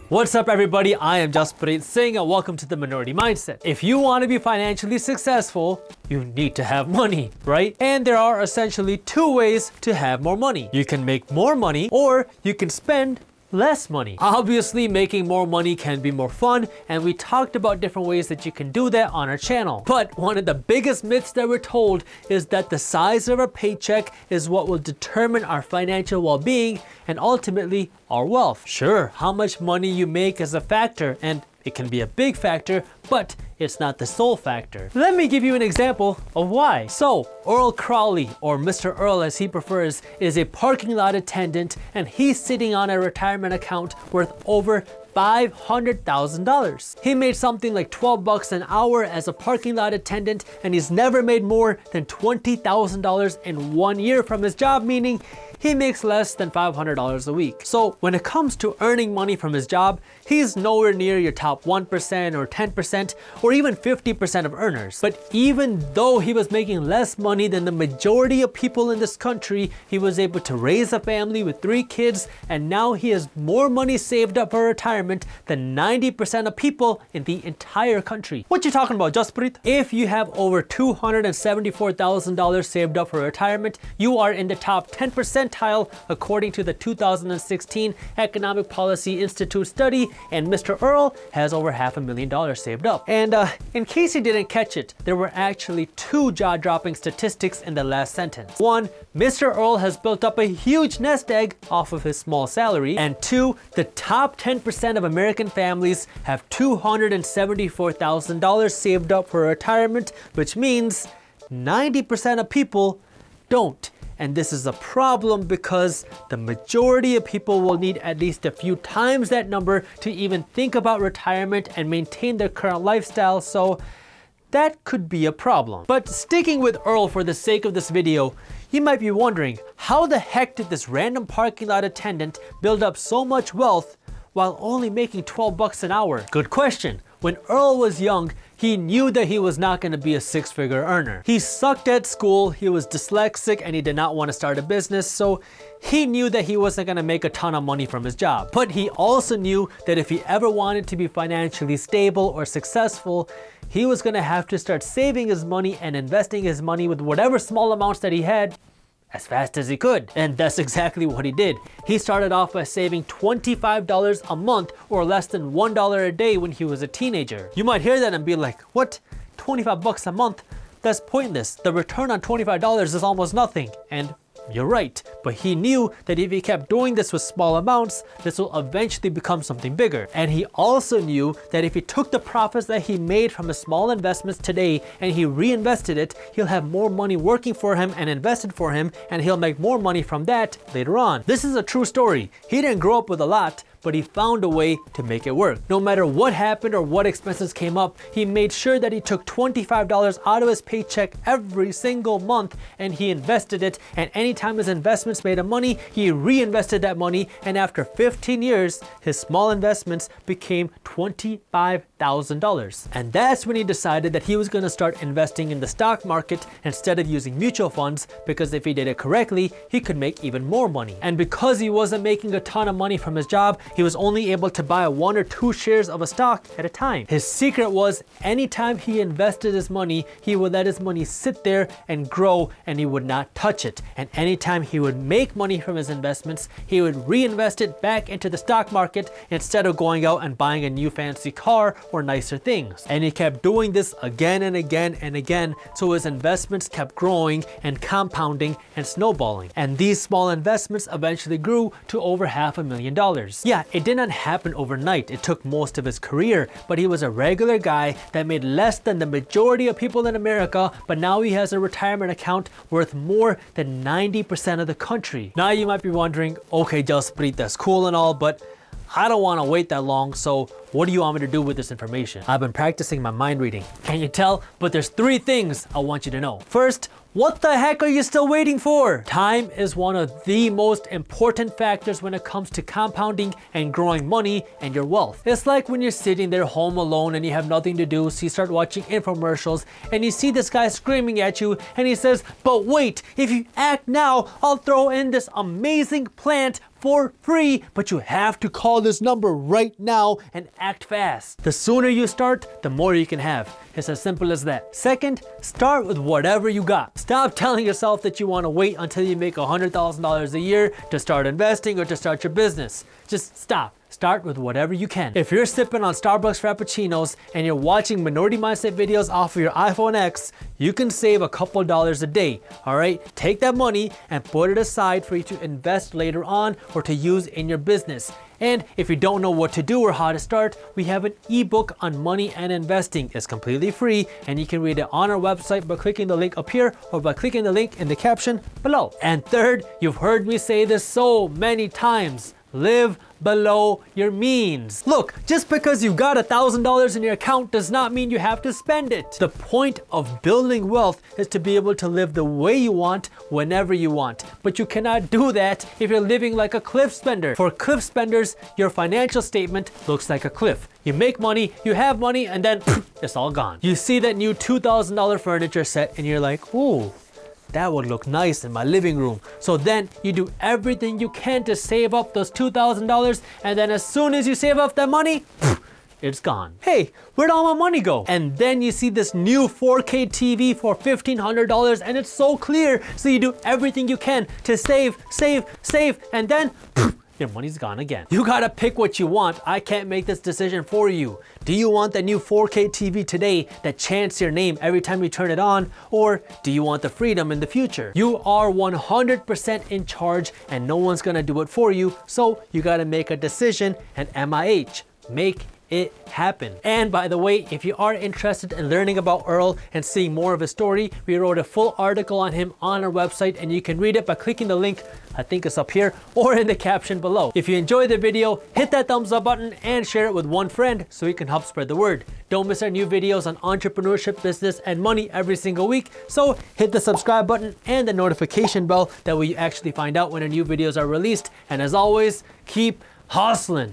What's up everybody, I am Jaspreet Singh and welcome to the Minority Mindset. If you want to be financially successful, you need to have money, right? And there are essentially two ways to have more money. You can make more money or you can spend less money. Obviously, making more money can be more fun, and we talked about different ways that you can do that on our channel. But one of the biggest myths that we're told is that the size of our paycheck is what will determine our financial well-being and ultimately our wealth. Sure, how much money you make is a factor, and it can be a big factor, but it's not the sole factor. Let me give you an example of why. So, Earl Crawley, or Mr. Earl as he prefers, is a parking lot attendant, and he's sitting on a retirement account worth over $500,000. He made something like 12 bucks an hour as a parking lot attendant, and he's never made more than $20,000 in 1 year from his job, meaning he makes less than $500 a week. So when it comes to earning money from his job, he's nowhere near your top 1% or 10% or even 50% of earners. But even though he was making less money than the majority of people in this country, he was able to raise a family with 3 kids, and now he has more money saved up for retirement than 90% of people in the entire country. What you talking about, Jaspreet? If you have over $274,000 saved up for retirement, you are in the top 10% according to the 2016 Economic Policy Institute study, and Mr. Earl has over $500,000 saved up. And in case you didn't catch it, there were actually 2 jaw-dropping statistics in the last sentence. 1, Mr. Earl has built up a huge nest egg off of his small salary, and 2, the top 10% of American families have $274,000 saved up for retirement, which means 90% of people don't. And this is a problem because the majority of people will need at least a few times that number to even think about retirement and maintain their current lifestyle, so that could be a problem. But sticking with Earl for the sake of this video, you might be wondering, how the heck did this random parking lot attendant build up so much wealth while only making 12 bucks an hour? Good question. When Earl was young, he knew that he was not going to be a 6-figure earner. He sucked at school, he was dyslexic, and he did not want to start a business, so he knew that he wasn't going to make a ton of money from his job. But he also knew that if he ever wanted to be financially stable or successful, he was going to have to start saving his money and investing his money with whatever small amounts that he had as fast as he could. And that's exactly what he did. He started off by saving $25 a month, or less than $1 a day when he was a teenager. You might hear that and be like, what? 25 bucks a month? That's pointless. The return on $25 is almost nothing. And you're right, but he knew that if he kept doing this with small amounts, this will eventually become something bigger. And he also knew that if he took the profits that he made from his small investments today and he reinvested it, he'll have more money working for him and invested for him, and he'll make more money from that later on. This is a true story. He didn't grow up with a lot, but he found a way to make it work. No matter what happened or what expenses came up, he made sure that he took $25 out of his paycheck every single month and he invested it, and anytime his investments made him money, he reinvested that money, and after 15 years, his small investments became $25,000. And that's when he decided that he was gonna start investing in the stock market instead of using mutual funds, because if he did it correctly, he could make even more money. And because he wasn't making a ton of money from his job, he was only able to buy 1 or 2 shares of a stock at a time. His secret was anytime he invested his money, he would let his money sit there and grow, and he would not touch it. And anytime he would make money from his investments, he would reinvest it back into the stock market instead of going out and buying a new fancy car or nicer things. And he kept doing this again and again and again, so his investments kept growing and compounding and snowballing. And these small investments eventually grew to over $500,000. Yeah, it did not happen overnight. It took most of his career, but he was a regular guy that made less than the majority of people in America, but now he has a retirement account worth more than 90% of the country. Now you might be wondering, okay, Jaspreet, that's cool and all, but I don't want to wait that long, so what do you want me to do with this information? I've been practicing my mind reading. Can you tell? But there's 3 things I want you to know. First, what the heck are you still waiting for? Time is one of the most important factors when it comes to compounding and growing money and your wealth. It's like when you're sitting there home alone and you have nothing to do, so you start watching infomercials and you see this guy screaming at you and he says, but wait, if you act now, I'll throw in this amazing plant for free, but you have to call this number right now and act fast. The sooner you start, the more you can have. It's as simple as that. Second, start with whatever you got. Stop telling yourself that you want to wait until you make $100,000 a year to start investing or to start your business. Just stop. Start with whatever you can. If you're sipping on Starbucks Frappuccinos and you're watching Minority Mindset videos off of your iPhone X, you can save a couple dollars a day, all right? Take that money and put it aside for you to invest later on or to use in your business. And if you don't know what to do or how to start, we have an ebook on money and investing. It's completely free and you can read it on our website by clicking the link up here or by clicking the link in the caption below. And third, you've heard me say this so many times. Live below your means. Look, just because you've got $1,000 in your account does not mean you have to spend it. The point of building wealth is to be able to live the way you want, whenever you want. But you cannot do that if you're living like a cliff spender. For cliff spenders, your financial statement looks like a cliff. You make money, you have money, and then it's all gone. You see that new $2,000 furniture set and you're like, ooh, that would look nice in my living room. So then you do everything you can to save up those $2,000, and then as soon as you save up that money, it's gone. Hey, where'd all my money go? And then you see this new 4K TV for $1,500 and it's so clear. So you do everything you can to save, and then your money's gone again. You gotta pick what you want. I can't make this decision for you. Do you want the new 4K TV today that chants your name every time you turn it on? Or do you want the freedom in the future? You are 100% in charge and no one's gonna do it for you. So you gotta make a decision and MIH, make it happen. And by the way, if you are interested in learning about Earl and seeing more of his story, we wrote a full article on him on our website and you can read it by clicking the link, I think it's up here, or in the caption below. If you enjoyed the video, hit that thumbs up button and share it with one friend so we can help spread the word. Don't miss our new videos on entrepreneurship, business, and money every single week. So hit the subscribe button and the notification bell, that way you actually find out when our new videos are released. And as always, keep hustling.